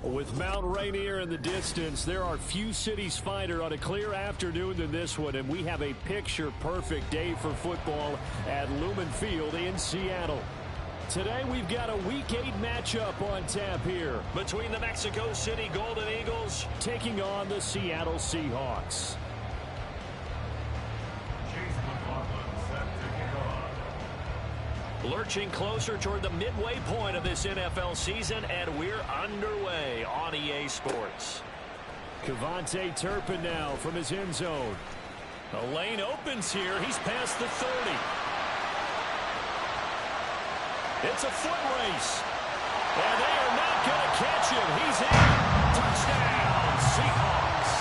With Mount Rainier in the distance, there are few cities finer on a clear afternoon than this one, and we have a picture-perfect day for football at Lumen Field in Seattle. Today, we've got a Week 8 matchup on tap here between the Mexico City Golden Eagles taking on the Seattle Seahawks. Lurching closer toward the midway point of this NFL season, and we're underway on EA Sports. KaVontae Turpin now from his end zone. The lane opens here. He's past the 30. It's a foot race. And they are not going to catch him. He's in. Touchdown, Seahawks.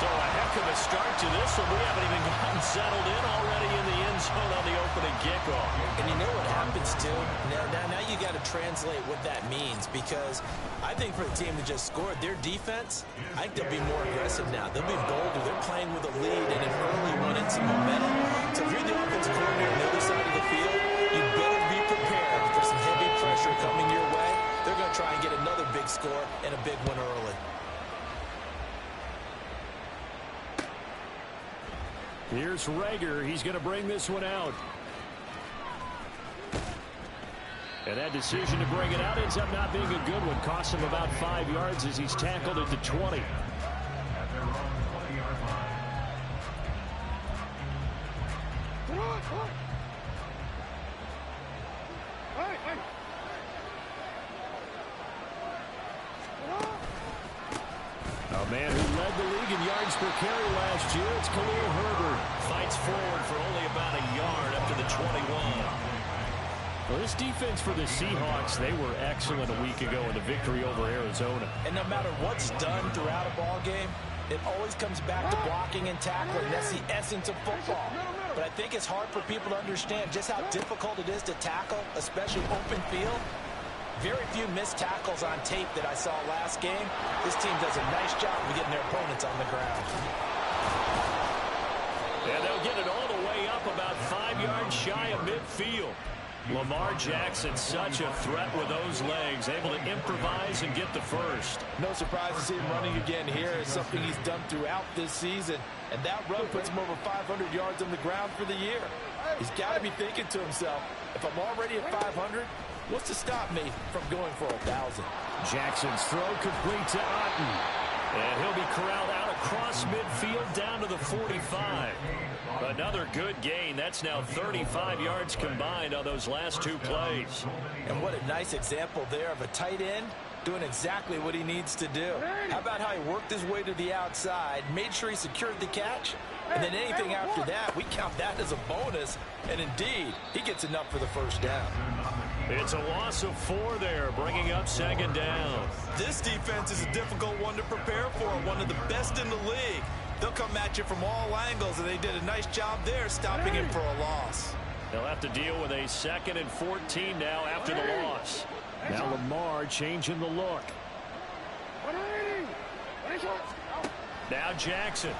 So a heck of a start to this one. We haven't even gotten settled in already in the end zone on the opening kickoff. And you know what happens, too? Now you got to translate what that means, because I think for the team that just scored, their defense, I think they'll be more aggressive now. They'll be bolder. They're playing with a lead and an early one and some momentum. So if you're the offensive coordinator on the other side of the field, you better be prepared for some heavy pressure coming your way. They're going to try and get another big score and a big one early. Here's Reagor. He's going to bring this one out. And that decision to bring it out ends up not being a good one. Cost him about 5 yards as he's tackled at the 20. A man who led the league in yards per carry last year, it's Khalil Herbert. Fights forward for only about a yard up to the 21. Well, this defense for the Seahawks, they were excellent a week ago in the victory over Arizona. And no matter what's done throughout a ball game, it always comes back to blocking and tackling. That's the essence of football. But I think it's hard for people to understand just how difficult it is to tackle, especially open field. Very few missed tackles on tape that I saw last game. This team does a nice job of getting their opponents on the ground. And they'll get it all the way up about 5 yards shy of midfield. Lamar Jackson, such a threat with those legs, able to improvise and get the first. No surprise to see him running again here. It's something he's done throughout this season. And that run puts him over 500 yards on the ground for the year. He's got to be thinking to himself, if I'm already at 500, what's to stop me from going for 1,000? Jackson's throw complete to Otten. And he'll be corralled out across midfield down to the 45. Another good gain. That's now 35 yards combined on those last two plays. And what a nice example there of a tight end doing exactly what he needs to do. How about how he worked his way to the outside, made sure he secured the catch, and then anything after that, we count that as a bonus. And indeed, he gets enough for the first down. It's a loss of 4 there, bringing up second down. This defense is a difficult one to prepare for, one of the best in the league. They'll come at you from all angles, and they did a nice job there stopping him for a loss. They'll have to deal with a 2nd and 14 now after the loss. Now Lamar changing the look. Now Jackson.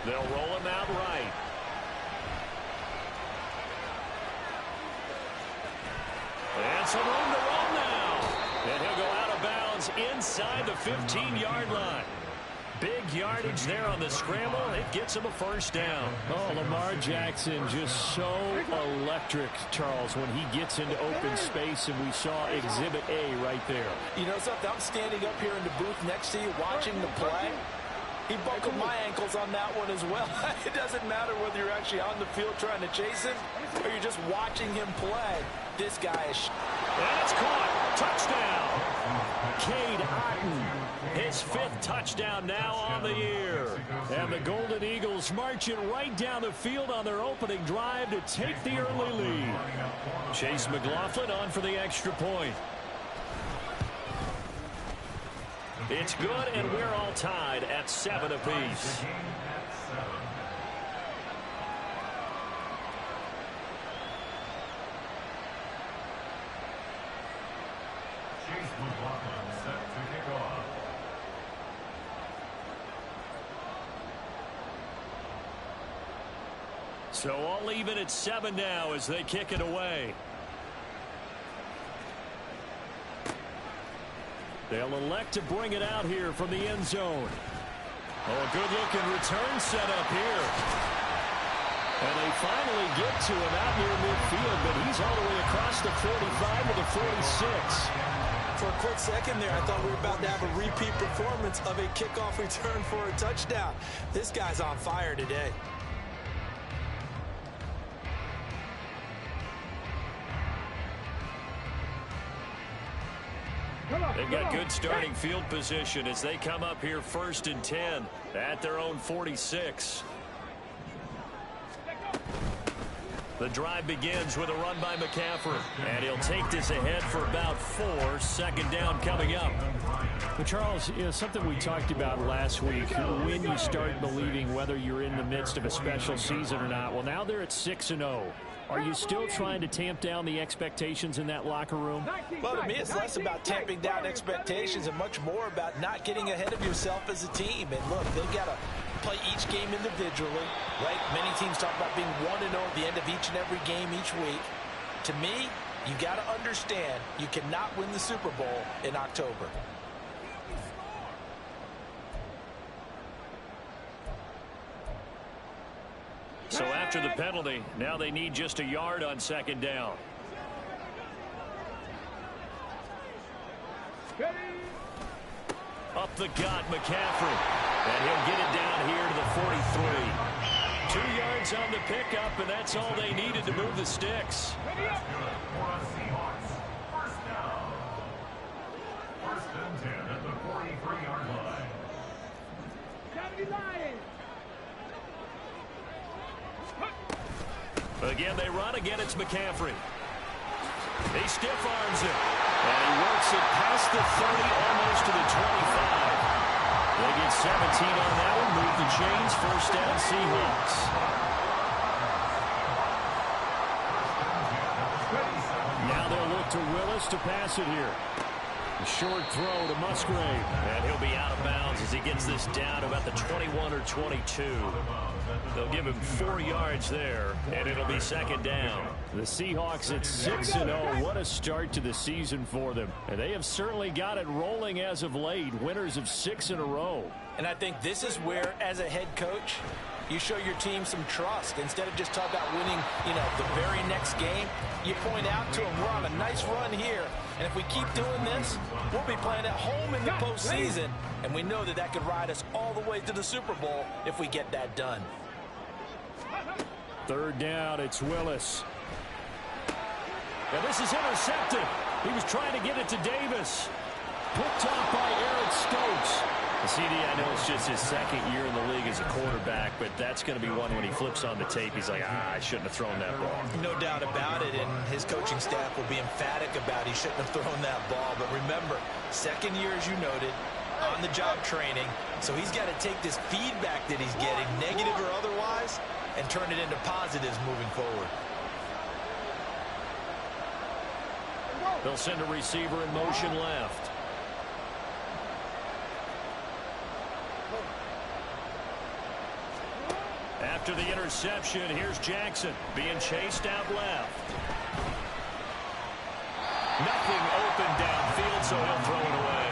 They'll roll him out right. And some room to run now. And he'll go out of bounds inside the 15-yard line. Big yardage there on the scramble. It gets him a first down. Oh, Lamar Jackson just so electric, Charles, when he gets into open space, and we saw Exhibit A right there. You know something? I'm standing up here in the booth next to you watching the play. He buckled my ankles on that one as well. It doesn't matter whether you're actually on the field trying to chase him or you're just watching him play. This guy is... And it's caught. Touchdown. Cade Otton, his 5th touchdown now on the year. And the Golden Eagles marching right down the field on their opening drive to take the early lead. Chase McLaughlin on for the extra point. It's good, and we're all tied at 7 apiece. Chase McLaughlin set to kick off. So all even at 7 now as they kick it away. They'll elect to bring it out here from the end zone. Oh, a good-looking return set up here. And they finally get to him out near midfield, but he's all the way across the 45 to the 46. For a quick second there, I thought we were about to have a repeat performance of a kickoff return for a touchdown. This guy's on fire today. They've got good starting field position as they come up here 1st and 10 at their own 46. The drive begins with a run by McCaffrey, and he'll take this ahead for about 4. 2nd down coming up. But Charles, you know, something we talked about last week, when you start believing whether you're in the midst of a special season or not. Well, now they're at 6-0. Are you still trying to tamp down the expectations in that locker room? Well, to me, it's less about tamping down expectations and much more about not getting ahead of yourself as a team. And look, they've got to play each game individually, right? Many teams talk about being 1-0 at the end of each and every game each week. To me, you got to understand you cannot win the Super Bowl in October. So after the penalty, now they need just a yard on 2nd down. Up the gut, McCaffrey. And he'll get it down here to the 43. 2 yards on the pickup, and that's all they needed to move the sticks. First down. 1st and 10 at the 43-yard line. Again, they run. Again, it's McCaffrey. He stiff arms it. And he works it past the 30, almost to the 25. They get 17 on that one. Move the chains. 1st down, Seahawks. Now they'll look to Willis to pass it here. A short throw to Musgrave. And he'll be out of bounds as he gets this down to about the 21 or 22. They'll give him 4 yards there, and it'll be 2nd down. The Seahawks at 6-0. What a start to the season for them. And they have certainly got it rolling as of late. Winners of 6 in a row. And I think this is where, as a head coach, you show your team some trust. Instead of just talking about winning, the very next game, you point out to them, we're on a nice run here. And if we keep doing this, we'll be playing at home in the postseason. And we know that could ride us all the way to the Super Bowl if we get that done. 3rd down, it's Willis. And this is intercepted. He was trying to get it to Davis. Picked off by Eric Stokes. CD, I know it's just his 2nd year in the league as a quarterback, but that's going to be one when he flips on the tape. He's like, I shouldn't have thrown that ball. No doubt about it, and his coaching staff will be emphatic about he shouldn't have thrown that ball. But remember, 2nd year, as you noted, on-the-job training. So he's got to take this feedback that he's getting, negative or otherwise, and turn it into positives moving forward. They'll send a receiver in motion left. After the interception, here's Jackson being chased out left. Nothing open downfield, so he'll throw it away.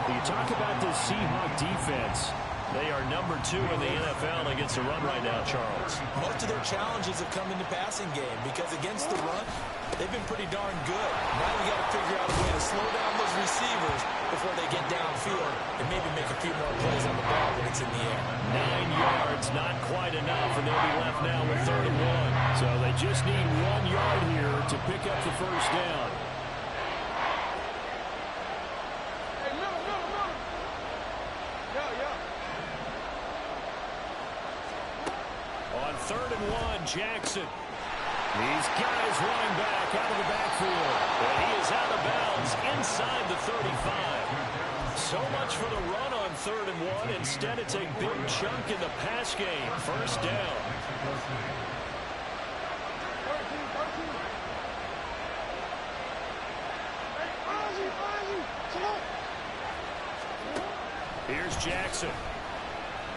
You talk about this Seahawk defense. They are number 2 in the NFL against the run right now, Charles. Most of their challenges have come in the passing game because against the run, they've been pretty darn good. Now we got to figure out a way to slow down those receivers before they get downfield and maybe make a few more plays on the ball when it's in the air. 9 yards, not quite enough, and they'll be left now with 3rd and 1. So they just need 1 yard here to pick up the first down. On 3rd and 1, Jackson. He's got his running back out of the backfield. And he is out of bounds inside the 35. So much for the run on 3rd and 1. Instead, it's a big chunk in the pass game. First down. Here's Jackson.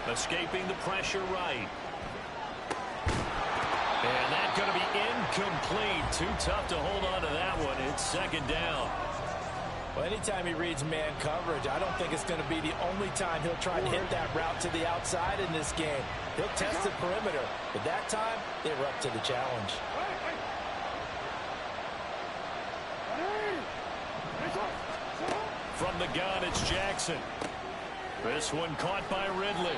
Escaping the pressure right. And that's going to be incomplete. Too tough to hold on to that one. It's 2nd down. Well, anytime he reads man coverage, I don't think it's going to be the only time he'll try and hit that route to the outside in this game. He'll test the perimeter, but that time, they were up to the challenge. From the gun, it's Jackson. This one caught by Ridley.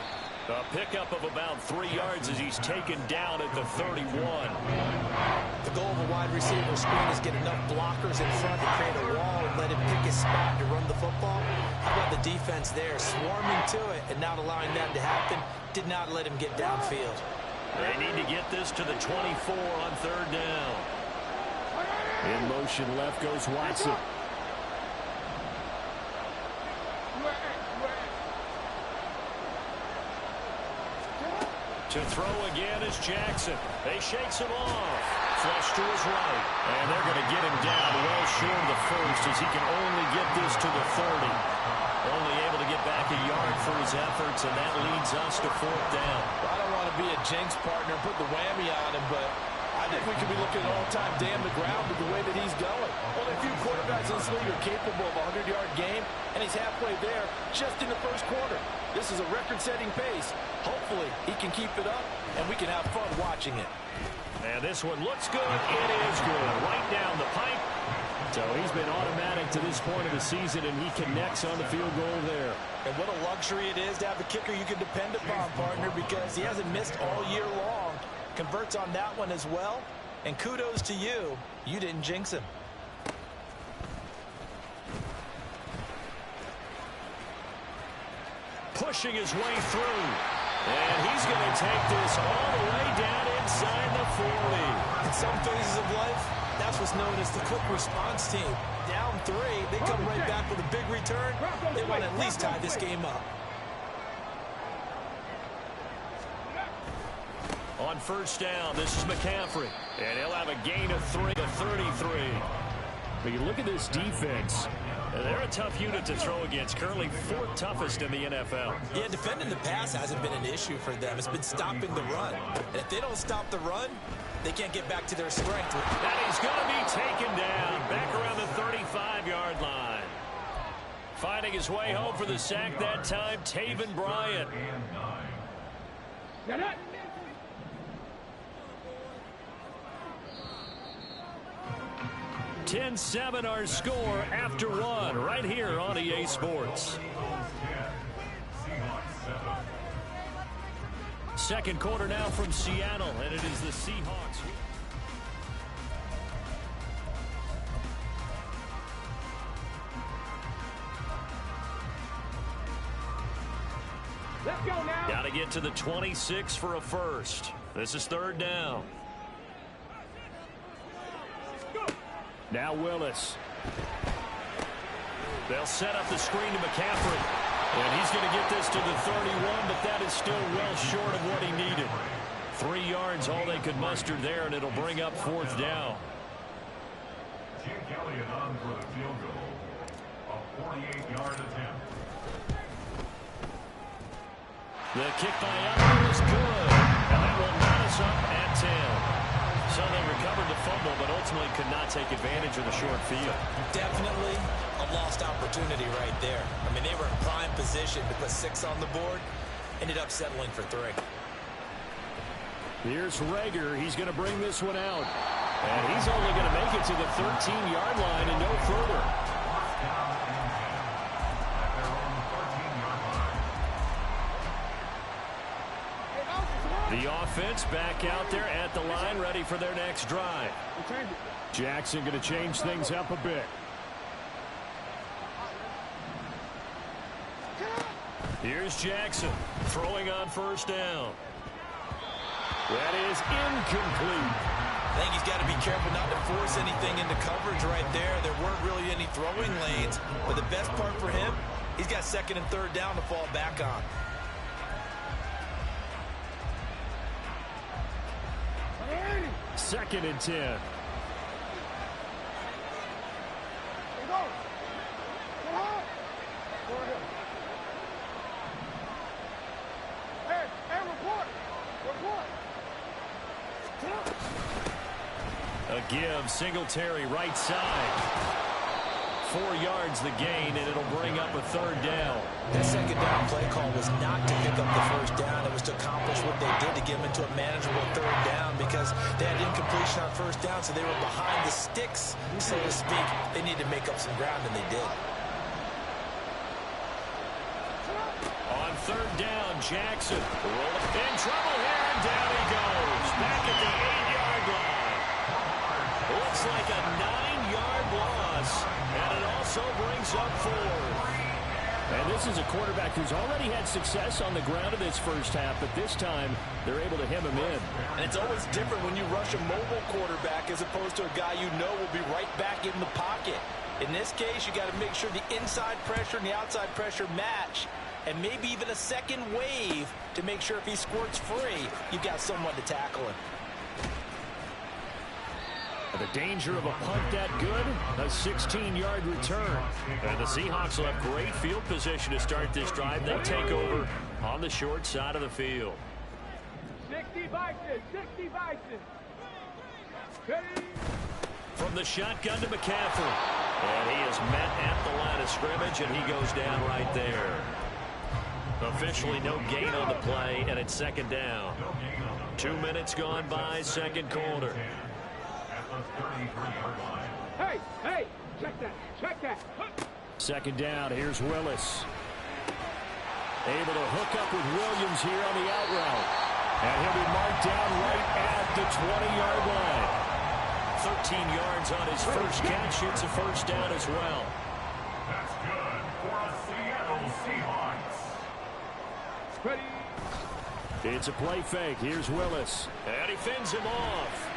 A pickup of about 3 yards as he's taken down at the 31. The goal of a wide receiver screen is get enough blockers in front to create a wall and let him pick his spot to run the football. How about the defense there, swarming to it and not allowing that to happen? Did not let him get downfield. They need to get this to the 24 on 3rd down. In motion left goes Watson. To throw again is Jackson. They shakes him off. Flush to his right. And they're going to get him down well short of the first as he can only get this to the 30. Only able to get back a yard for his efforts, and that leads us to 4th down. I don't want to be a jinx partner and put the whammy on him, but I think we could be looking at all-time damn the ground with the way that he's going. Only a few quarterbacks in this league are capable of a 100-yard game, and he's halfway there just in the first quarter. This is a record-setting pace. Hopefully, he can keep it up, and we can have fun watching it. And this one looks good. It is good. Right down the pipe. So he's been automatic to this point of the season, and he connects on the field goal there. And what a luxury it is to have a kicker you can depend upon, partner, because he hasn't missed all year long. Converts on that one as well. And kudos to you. You didn't jinx him. Pushing his way through. And he's going to take this all the way down inside the 40. In some phases of life, that's what's known as the quick response team. Down 3, they come right back with a big return. They want to at least tie this game up. On 1st down, this is McCaffrey. And he'll have a gain of 3 to 33. But you look at this defense. They're a tough unit to throw against. Currently 4th toughest in the NFL. Yeah, defending the pass hasn't been an issue for them. It's been stopping the run. And if they don't stop the run, they can't get back to their strength. And he's going to be taken down back around the 35-yard line. Finding his way home for the sack that time, Taven Bryan. 10-7 our score after 1 right here on EA Sports. Second quarter now from Seattle, and it is the Seahawks. Let's go now. Got to get to the 26 for a first. This is 3rd down. Now Willis. They'll set up the screen to McCaffrey. And he's going to get this to the 31, but that is still well short of what he needed. 3 yards, all they could muster there, and it'll bring up 4th down. Jim Elliott on for the field goal. A 48-yard attempt. The kick by Elliott is good. And that will knot us up at 10. So they recovered the fumble, but ultimately ultimately could not take advantage of the short field. Definitely a lost opportunity right there. I mean, they were in prime position to put 6 on the board. Ended up settling for 3. Here's Reagor. He's going to bring this one out. And he's only going to make it to the 13-yard line and no further. The offense back out there at the line, ready for their next drive. Jackson going to change things up a bit. Here's Jackson throwing on first down. That is incomplete. I think he's got to be careful not to force anything into coverage right there. There weren't really any throwing lanes, but the best part for him, he's got 2nd and 3rd down to fall back on. Second and 10. A give, Singletary right side. 4 yards the gain, and it'll bring up a 3rd down. That 2nd down play call was not to pick up the 1st down. It was to accomplish what they did to get them into a manageable 3rd down because they had incompletion on 1st down, so they were behind the sticks, so to speak. They needed to make up some ground, and they did. On 3rd down, Jackson in trouble here, and down he goes. Back at the 8-yard line. Looks like a 9-yard loss, and it also brings up 4th. And this is a quarterback who's already had success on the ground in this first half, but this time they're able to hem him in. And it's always different when you rush a mobile quarterback as opposed to a guy you know will be right back in the pocket. In this case, you got to make sure the inside pressure and the outside pressure match, and maybe even a second wave to make sure if he squirts free, you've got someone to tackle him. The danger of a punt that good, a 16-yard return. And the Seahawks will have great field position to start this drive. They take over on the short side of the field. 60 Vikings, 60 Vikings. From the shotgun to McCaffrey. And he is met at the line of scrimmage, and he goes down right there. Officially no gain on the play, and it's 2nd down. 2 minutes gone by, 2nd quarter. Hey, hey, check that, check that. 2nd down, here's Willis. Able to hook up with Williams here on the out route. And he'll be marked down right at the 20-yard line. 13 yards on his first catch. It's a 1st down as well. That's good for a Seattle Seahawks. Ready. It's a play fake. Here's Willis. And he fends him off.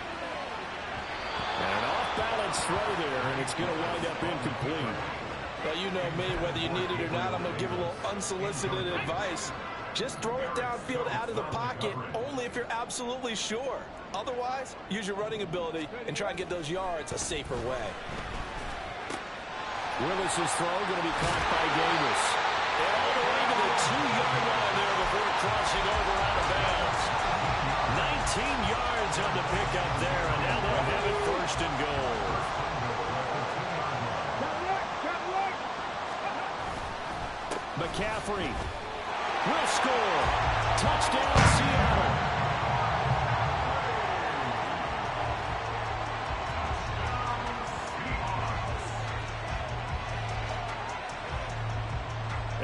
An off-balance throw there, and it's going to wind up incomplete. Well, you know me, whether you need it or not, I'm going to give a little unsolicited advice. Just throw it downfield out of the pocket, only if you're absolutely sure. Otherwise, use your running ability and try and get those yards a safer way. Willis's throw going to be caught by Davis. And all the way to the 2-yard line there before crossing over out of bounds. 19 yards on the pickup there, and now they'll have it 1st and goal. McCaffrey will score. Touchdown, Seattle.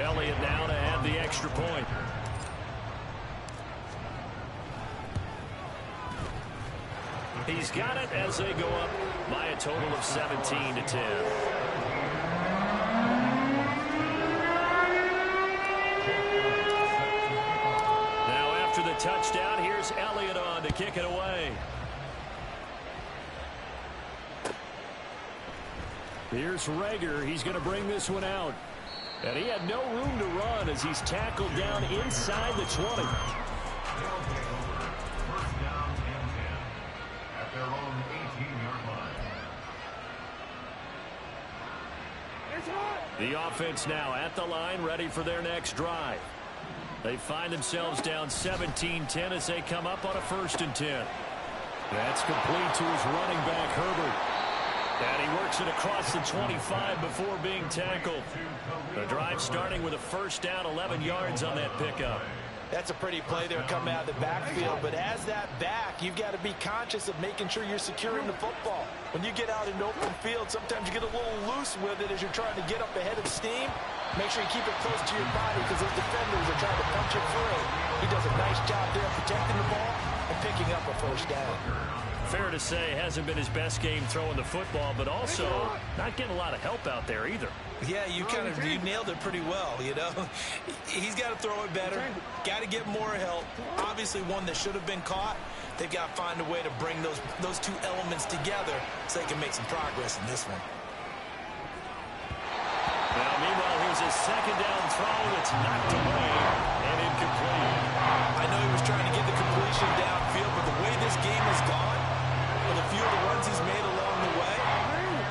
Elliott now to add the extra point. He's got it as they go up by a total of 17-10. Now after the touchdown, here's Elliott on to kick it away. Here's Reagor. He's going to bring this one out. And he had no room to run as he's tackled down inside the 20. The offense now at the line, ready for their next drive. They find themselves down 17-10 as they come up on a 1st and 10. That's complete to his running back, Herbert. And he works it across the 25 before being tackled. The drive starting with a first down, 11 yards on that pickup. That's a pretty play there coming out of the backfield, but as that back, you've got to be conscious of making sure you're securing the football. When you get out in open field, sometimes you get a little loose with it as you're trying to get up ahead of steam. Make sure you keep it close to your body because those defenders are trying to punch it free. He does a nice job there protecting the ball and picking up a first down. Fair to say, hasn't been his best game throwing the football, but also not getting a lot of help out there either. Yeah, you nailed it pretty well, you know. He's got to throw it better, got to get more help. Obviously one that should have been caught. They've got to find a way to bring those two elements together so they can make some progress in this one. Now, meanwhile, here's his second down throw. It's knocked away and incomplete. I know he was trying to get the completion downfield, but the way this game has gone, with a few of the runs he's made along the way,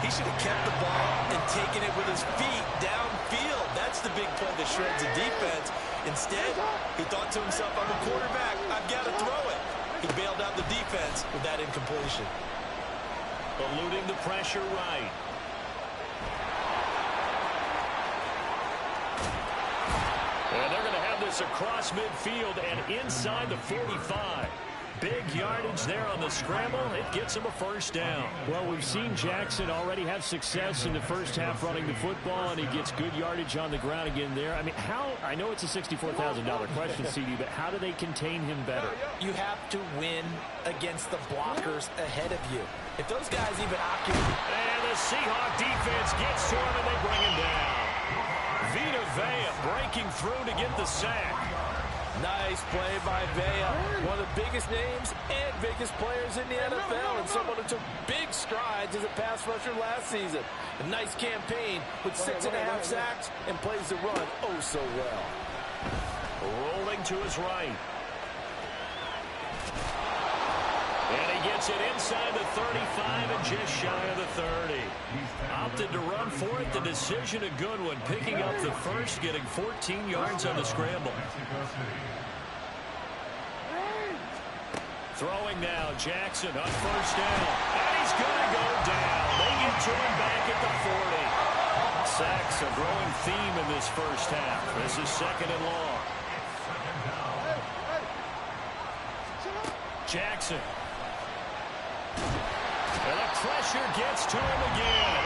he should have kept the ball and taken it with his feet downfield. That's the big play that shreds the defense. Instead, he thought to himself, I'm a quarterback, I've got to throw it. He bailed out the defense with that incompletion. Eluding the pressure right. And they're going to have this across midfield and inside the 45. Big yardage there on the scramble. It gets him a first down. Well, we've seen Jackson already have success in the first half running the football, and he gets good yardage on the ground again there. I mean, I know it's a $64,000 question, CD, but how do they contain him better? You have to win against the blockers ahead of you. If those guys even occupy. And the Seahawk defense gets to him, and they bring him down. Vita Vea breaking through to get the sack. Nice play by Vea, one of the biggest names and biggest players in the NFL, and someone who took big strides as a pass rusher last season. A nice campaign with 6.5 sacks and plays the run oh so well. Rolling to his right. And he gets it inside the 35 and just shy of the 30. Opted to run for it. The decision a good one. Picking up the first, getting 14 yards on the scramble. Throwing now, Jackson on first down. And he's going to go down. They get to him back at the 40. Sacks a growing theme in this first half. This is second and long. Jackson. And the pressure gets to him again.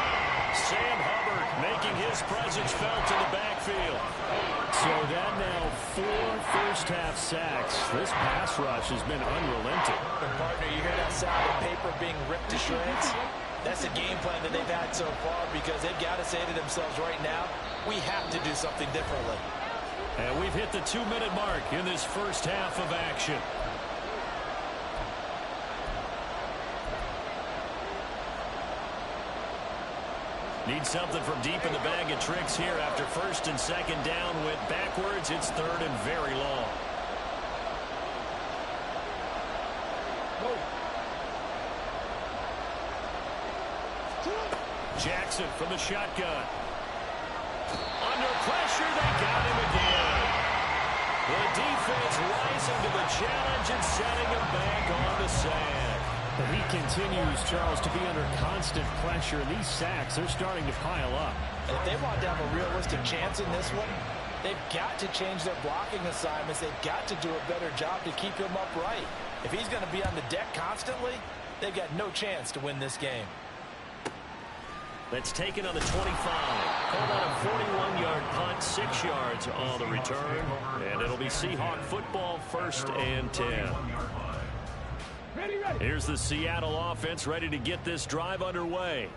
Sam Hubbard making his presence felt in the backfield. So that now 4 first-half sacks. This pass rush has been unrelenting. And partner, you hear that sound of paper being ripped to shreds? That's the game plan that they've had so far because they've got to say to themselves right now, we have to do something differently. And we've hit the 2-minute mark in this first half of action. Need something from deep in the bag of tricks here after first and second down went backwards. It's third and very long. Jackson from the shotgun. Under pressure, they got him again. The defense rising to the challenge and setting him back on the sand. He continues, Charles, to be under constant pressure. And these sacks, they're starting to pile up. And if they want to have a realistic chance in this one, they've got to change their blocking assignments. They've got to do a better job to keep him upright. If he's going to be on the deck constantly, they've got no chance to win this game. That's taken on the 25. Called out a 41-yard punt, 6 yards on the return. And it'll be Seahawk football, first and 10. Here's the Seattle offense ready to get this drive underway.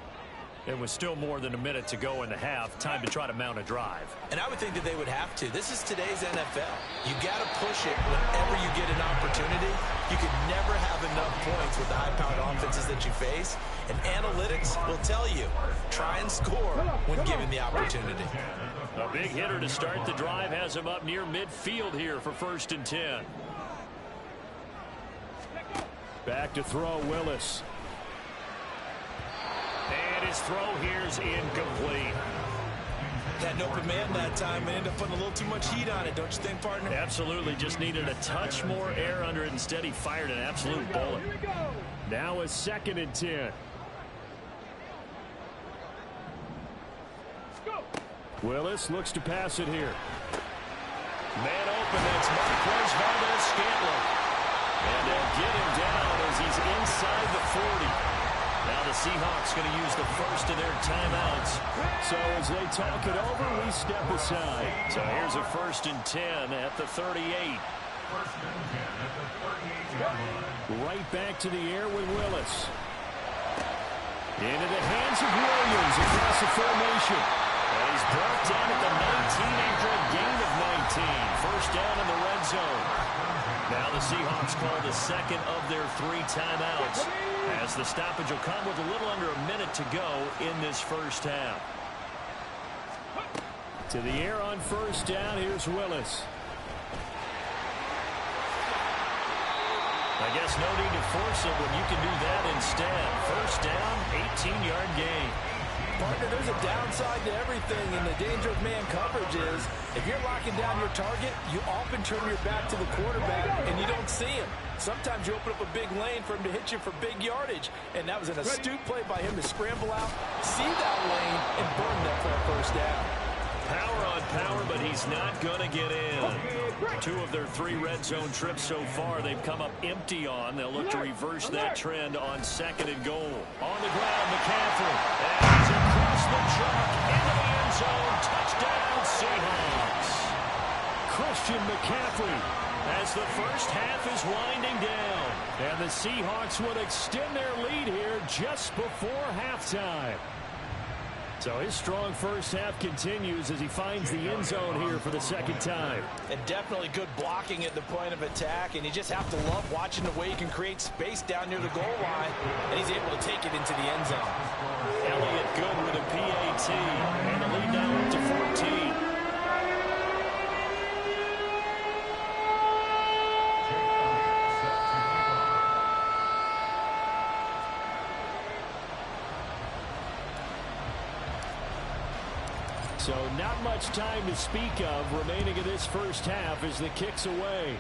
There was still more than a minute to go in the half. Time to try to mount a drive. And I would think that they would have to. This is today's NFL. You got to push it whenever you get an opportunity. You can never have enough points with the high-powered offenses that you face. And analytics will tell you, try and score when given the opportunity. A big hitter to start the drive has him up near midfield here for first and 10. Back to throw, Willis. And his throw here's incomplete. Had an open man that time and ended up putting a little too much heat on it, don't you think, partner? Absolutely. Just needed a touch more air under it. Instead, he fired an absolute bullet. Now a 2nd and 10. Willis looks to pass it here. Man open, that's Marquez Valdes-Scantling. And they'll get him down as he's inside the 40. Now the Seahawks going to use the first of their timeouts. So as they talk it over, we step aside. So here's a 1st and 10 at the 38. 1st and 10 at the 38-yard line. Right back to the air with Willis. Into the hands of Williams across the formation. And he's brought down at the 19 after a gain of 19. First down in the red zone. Now the Seahawks call the 2nd of their 3 timeouts, as the stoppage will come with a little under a minute to go in this first half. To the air on 1st down, here's Willis. I guess no need to force it when you can do that instead. First down, 18-yard gain. Partner, there's a downside to everything, and the danger of man coverage is if you're locking down your target, you often turn your back to the quarterback and you don't see him. Sometimes you open up a big lane for him to hit you for big yardage, and that was an astute play by him to scramble out, see that lane, and burn that for a 1st down. Power on power, but he's not going to get in. 2 of their 3 red zone trips so far, they've come up empty on. They'll look to reverse that trend on 2nd and goal. On the ground, McCaffrey. And he's across the chalk into the end zone. Touchdown, Seahawks. Christian McCaffrey. As the first half is winding down. And the Seahawks would extend their lead here just before halftime. So his strong first half continues as he finds the end zone here for the 2nd time. And definitely good blocking at the point of attack, and you just have to love watching the way he can create space down near the goal line, and he's able to take it into the end zone. Elliott good with a PAT, and the lead now up to 14. So not much time to speak of remaining in this first half as the kick's away.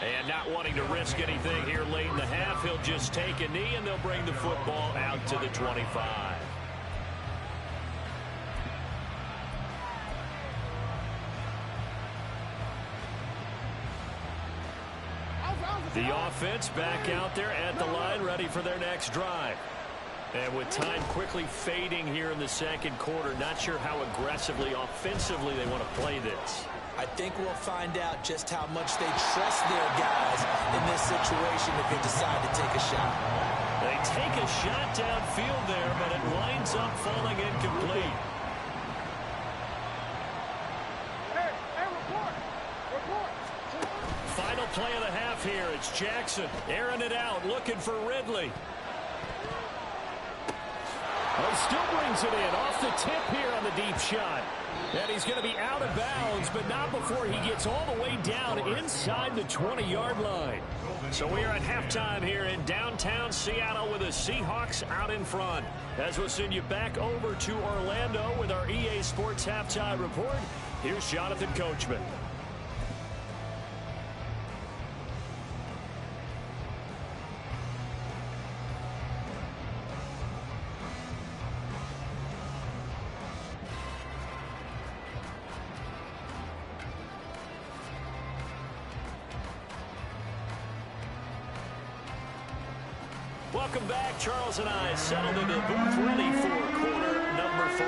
And not wanting to risk anything here late in the half, he'll just take a knee and they'll bring the football out to the 25. The offense back out there at the line, ready for their next drive. And with time quickly fading here in the 2nd quarter, not sure how aggressively, offensively they want to play this. I think we'll find out just how much they trust their guys in this situation if they decide to take a shot. They take a shot downfield there, but it winds up falling incomplete. Hey, report. Final play of the half here. It's Jackson airing it out, looking for Ridley. Oh, still brings it in off the tip here on the deep shot. And he's going to be out of bounds, but not before he gets all the way down inside the 20-yard line. So we are at halftime here in downtown Seattle with the Seahawks out in front. As we'll send you back over to Orlando with our EA Sports Halftime Report, here's Jonathan Coachman. Welcome back. Charles and I settled into the booth, ready for quarter number 3.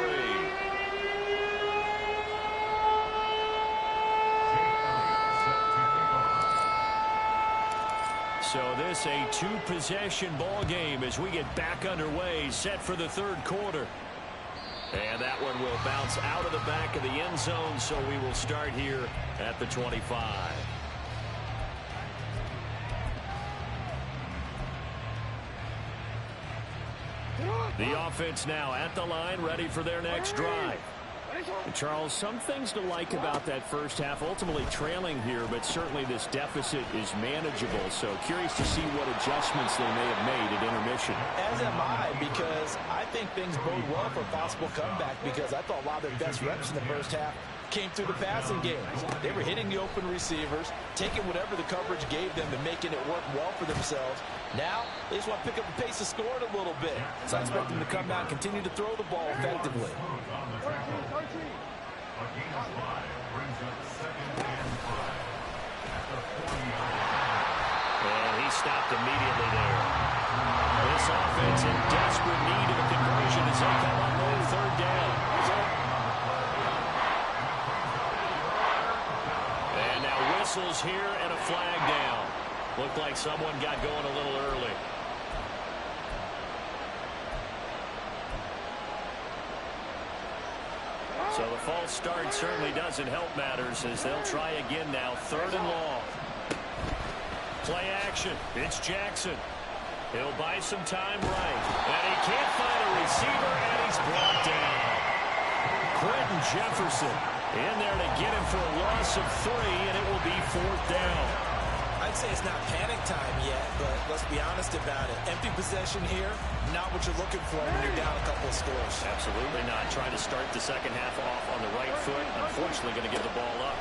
So this a 2-possession ball game as we get back underway, set for the 3rd quarter. And that one will bounce out of the back of the end zone, so we will start here at the 25. The offense now at the line, ready for their next drive. And Charles, some things to like about that first half. Ultimately trailing here, but certainly this deficit is manageable. So curious to see what adjustments they may have made at intermission. As am I, because I think things bode well for a possible comeback, because I thought a lot of their best reps in the first half came through the passing game. They were hitting the open receivers, taking whatever the coverage gave them and making it work well for themselves. Now, they just want to pick up the pace of scoring a little bit. So I expect them to come out and continue to throw the ball effectively. And he stopped immediately there. This offense in desperate need of a conversion as they come up on third down. And now whistles here and a flag down. Looked like someone got going a little early. So the false start certainly doesn't help matters as they'll try again now. Third and long. Play action. It's Jackson. He'll buy some time right. And he can't find a receiver, and he's brought down. Quentin Jefferson in there to get him for a loss of 3, and it will be fourth down. I'd say it's not panic time yet, but let's be honest about it. Empty possession here, not what you're looking for when you're down a couple of scores. Absolutely not. Trying to start the second half off on the right foot. Unfortunately, going to give the ball up.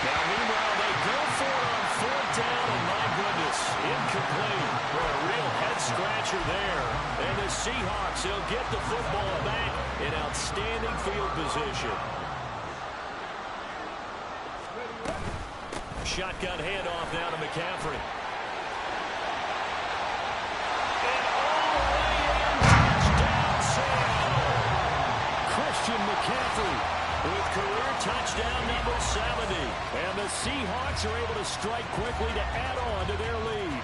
Now, meanwhile, they go for it on fourth down, and my goodness, incomplete. For a real head-scratcher there. And the Seahawks, they'll get the football back in outstanding field position. Shotgun handoff now to McCaffrey. And all the way in, touchdown Seattle. Christian McCaffrey with career touchdown number 70. And the Seahawks are able to strike quickly to add on to their lead.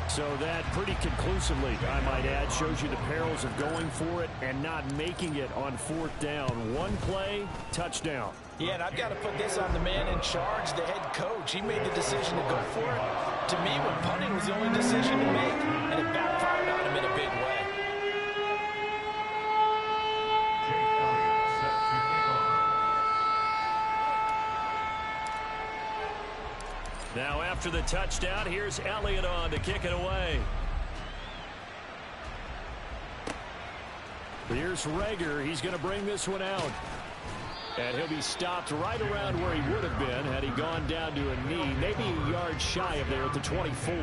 So that pretty conclusively, I might add, shows you the perils of going for it and not making it on fourth down. One play, touchdown. Yeah, and I've got to put this on the man in charge, the head coach. He made the decision to go for it. To me, when punting was the only decision to make, and it backfired on him in a big way. Now after the touchdown, here's Elliott on to kick it away. Here's Reagor. He's going to bring this one out. And he'll be stopped right around where he would have been had he gone down to a knee, maybe a yard shy of there at the 24.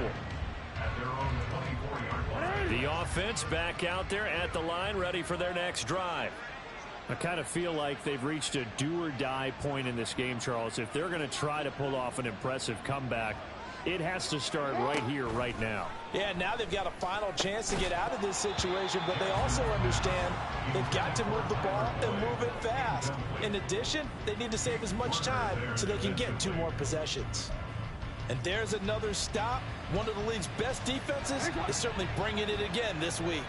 The offense back out there at the line, ready for their next drive. I kind of feel like they've reached a do-or-die point in this game, Charles. If they're going to try to pull off an impressive comeback, it has to start right here, right now. Yeah, now they've got a final chance to get out of this situation, but they also understand they've got to move the ball and move it fast. In addition, they need to save as much time so they can get 2 more possessions. And there's another stop. One of the league's best defenses is certainly bringing it again this week.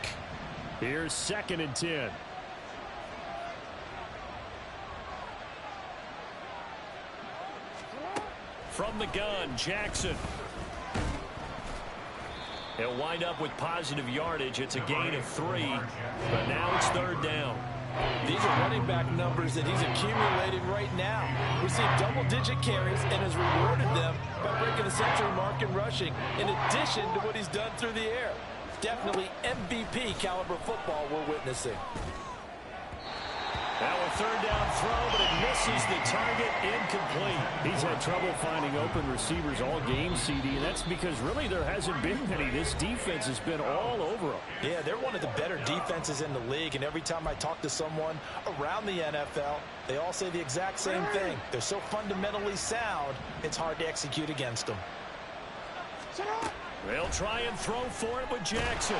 Here's 2nd and 10. From the gun, Jackson. He'll wind up with positive yardage. It's a gain of 3, but now it's third down. These are running back numbers that he's accumulating right now. Received double-digit carries and has rewarded them by breaking the century mark in rushing, in addition to what he's done through the air. Definitely MVP caliber football we're witnessing. Now a third down throw, but it misses the target, incomplete. He's had trouble finding open receivers all game, CD, and that's because really there hasn't been any. This defense has been all over them. Yeah, they're one of the better defenses in the league, and every time I talk to someone around the NFL, they all say the exact same thing. They're so fundamentally sound, it's hard to execute against them. They'll try and throw for it with Jackson.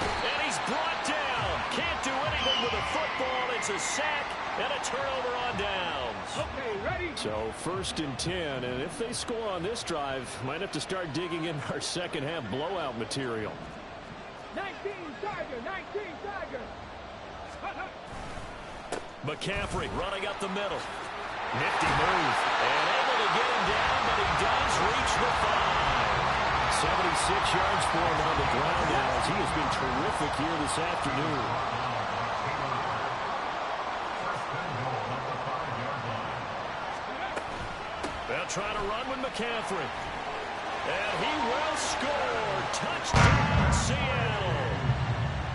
And he's brought down. Can't do anything with a football. It's a sack and a turnover on downs. Okay, ready? So 1st and 10, and if they score on this drive, might have to start digging in our second half blowout material. 19 Tiger, 19 Tiger. McCaffrey running up the middle. Nifty move. And able to get him down, but he does reach the 5. 76 yards for him on the ground now as he has been terrific here this afternoon. They'll try to run with McCaffrey. And he will score. Touchdown, Seattle.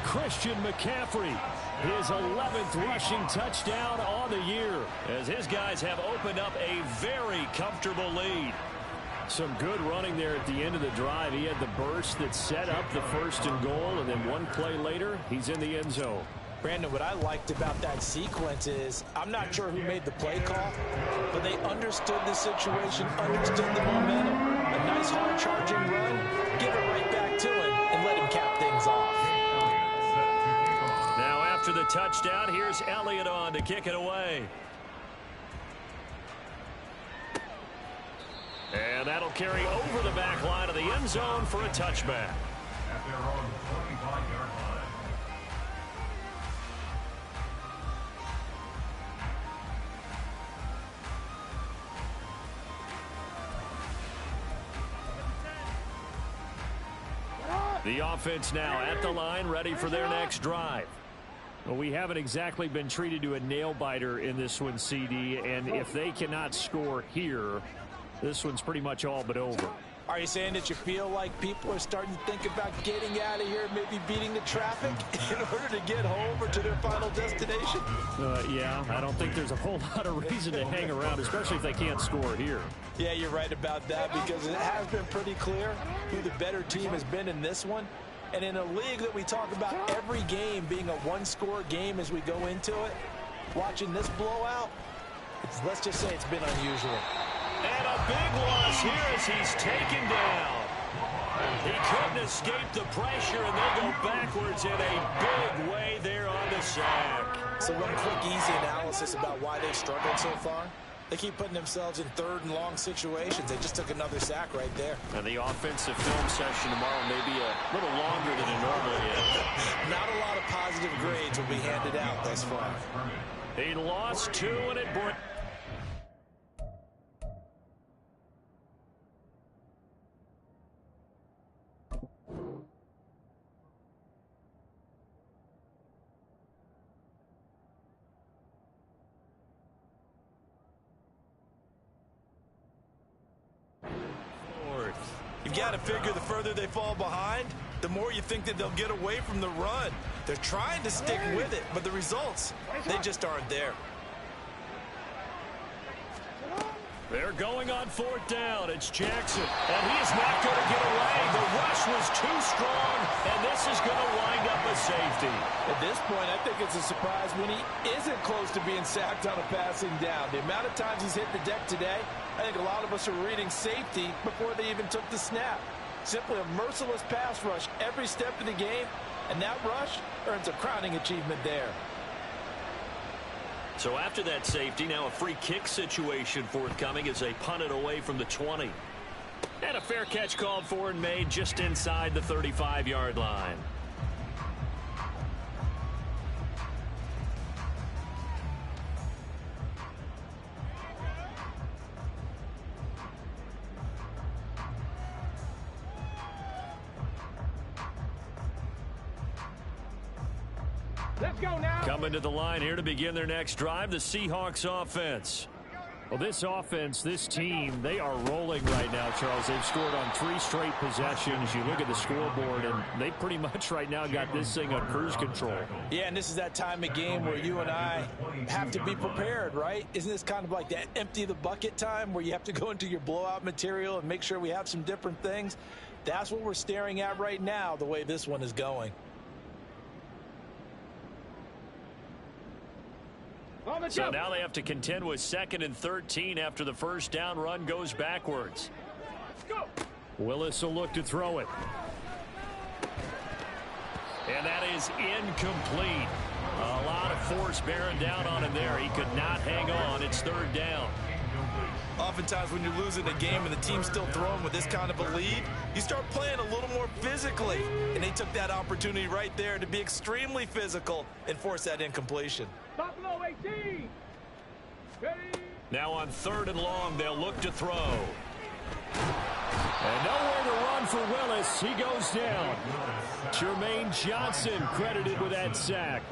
Christian McCaffrey, his 11th rushing touchdown on the year, as his guys have opened up a very comfortable lead. Some good running there at the end of the drive. He had the burst that set up the 1st and goal, and then one play later, he's in the end zone. Brandon, what I liked about that sequence is I'm not sure who made the play call, but they understood the situation, understood the momentum. A nice hard-charging run, give it right back to him, and let him cap things off. Now after the touchdown, here's Elliott on to kick it away. And that'll carry over the back line of the end zone for a touchback. At their own 25-yard line. The offense now at the line, ready for their next drive. Well, we haven't exactly been treated to a nail-biter in this one, CD, and if they cannot score here, this one's pretty much all but over. Are you saying that you feel like people are starting to think about getting out of here, maybe beating the traffic in order to get home or to their final destination? Yeah, I don't think there's a whole lot of reason to hang around, especially if they can't score here. Yeah, you're right about that, because it has been pretty clear who the better team has been in this one. And in a league that we talk about every game being a one-score game as we go into it, watching this blowout, let's just say it's been unusual. And a big loss here as he's taken down. He couldn't escape the pressure, and they'll go backwards in a big way there on the sack. So one quick, easy analysis about why they've struggled so far. They keep putting themselves in 3rd and long situations. They just took another sack right there. And the offensive film session tomorrow may be a little longer than it normally is. Not a lot of positive grades will be handed out thus far. He lost 2, and it brought... You've got to figure the further they fall behind, the more you think that they'll get away from the run. They're trying to stick with it, but the results, they just aren't there. They're going on 4th down. It's Jackson, and he is not going to get away. The rush was too strong, and this is going to wind up a safety. At this point, I think it's a surprise when he isn't close to being sacked on a passing down. The amount of times he's hit the deck today, I think a lot of us are reading safety before they even took the snap. Simply a merciless pass rush every step of the game, and that rush earns a crowning achievement there. So after that safety, now a free kick situation forthcoming as they punt it away from the 20. And a fair catch called for and made just inside the 35-yard line. Let's go now. Coming to the line here to begin their next drive, the Seahawks offense. Well, this offense, this team, they are rolling right now, Charles. They've scored on 3 straight possessions. You look at the scoreboard, and they pretty much right now got this thing on cruise control. Yeah, and this is that time of game where you and I have to be prepared, right? Isn't this kind of like that empty the bucket time where you have to go into your blowout material and make sure we have some different things? That's what we're staring at right now, the way this one is going. So now they have to contend with 2nd and 13 after the first down run goes backwards. Willis will look to throw it. And that is incomplete. A lot of force bearing down on him there. He could not hang on. It's 3rd down. Oftentimes when you're losing a game and the team's still throwing with this kind of a lead, you start playing a little more physically. And they took that opportunity right there to be extremely physical and force that incompletion. Buffalo 18. Ready. Now on 3rd and long, they'll look to throw. And nowhere to run for Willis. He goes down. Jermaine Johnson credited with that sack.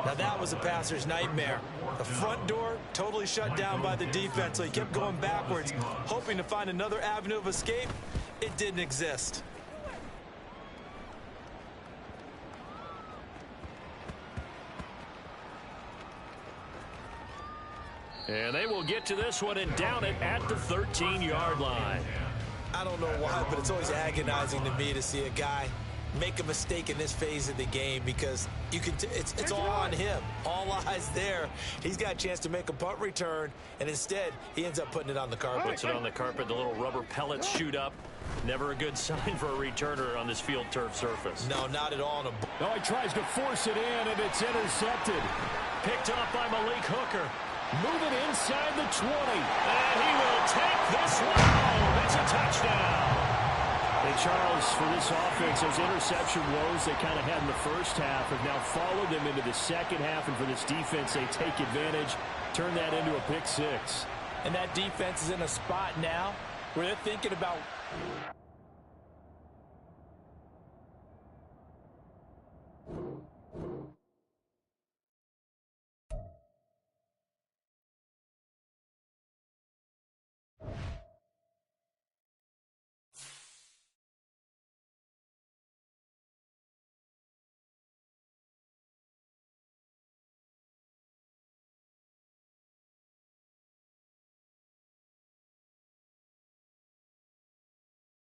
Now that was a passer's nightmare. The front door totally shut down by the defense, so he kept going backwards, hoping to find another avenue of escape. It didn't exist. And they will get to this one and down it at the 13-yard line. I don't know why, but it's always agonizing to me to see a guy make a mistake in this phase of the game, because you can it's all on him. All eyes there. He's got a chance to make a punt return, and instead he ends up putting it on the carpet. Puts it on the carpet. The little rubber pellets shoot up. Never a good sign for a returner on this field turf surface. No, not at all. Oh, he tries to force it in, and it's intercepted. Picked off by Malik Hooker. Moving inside the 20. And he will take this one home. It's a touchdown. Hey, Charles, for this offense, those interception woes they kind of had in the first half have now followed them into the second half. And for this defense, they take advantage, turn that into a pick six. And that defense is in a spot now where they're thinking about